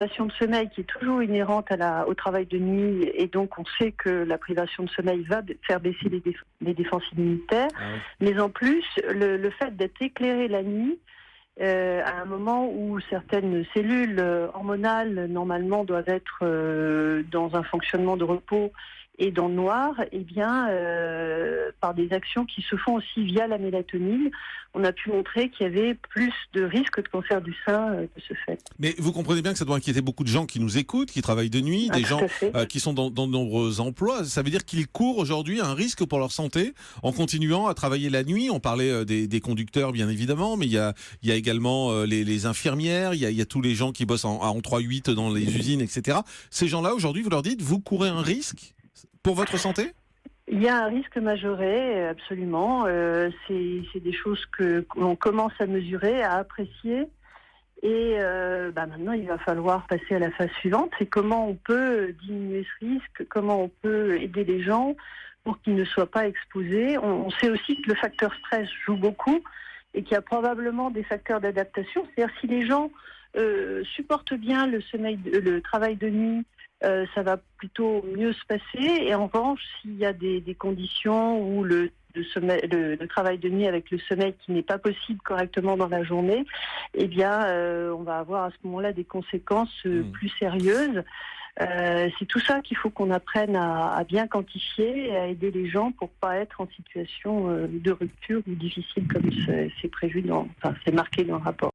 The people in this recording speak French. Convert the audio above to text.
Privation de sommeil qui est toujours inhérente au travail de nuit, et donc on sait que la privation de sommeil va faire baisser les défenses immunitaires, Ah oui. mais en plus le fait d'être éclairé la nuit à un moment où certaines cellules hormonales normalement doivent être dans un fonctionnement de repos et dans le noir, eh bien, par des actions qui se font aussi via la mélatonine, on a pu montrer qu'il y avait plus de risques de cancer du sein de ce fait. Mais vous comprenez bien que ça doit inquiéter beaucoup de gens qui nous écoutent, qui travaillent de nuit, Ah, des tout gens à fait. qui sont dans de nombreux emplois. Ça veut dire qu'ils courent aujourd'hui un risque pour leur santé en continuant à travailler la nuit. On parlait des conducteurs, bien évidemment, mais il y a également les infirmières, il y a tous les gens qui bossent en 3-8 dans les usines, etc. Ces gens-là, aujourd'hui, vous leur dites, vous courez un risque pour votre santé ? Il y a un risque majoré, absolument. C'est des choses qu'on commence à mesurer, à apprécier. Et maintenant, il va falloir passer à la phase suivante. C'est comment on peut diminuer ce risque, comment on peut aider les gens pour qu'ils ne soient pas exposés. On sait aussi que le facteur stress joue beaucoup et qu'il y a probablement des facteurs d'adaptation. C'est-à-dire si les gens supportent bien le travail de nuit, ça va plutôt mieux se passer. Et en revanche, s'il y a des conditions où le travail de nuit avec le sommeil qui n'est pas possible correctement dans la journée, eh bien, on va avoir à ce moment-là des conséquences plus sérieuses. C'est tout ça qu'il faut qu'on apprenne à bien quantifier et à aider les gens pour pas être en situation de rupture ou difficile comme c'est prévu c'est marqué dans le rapport.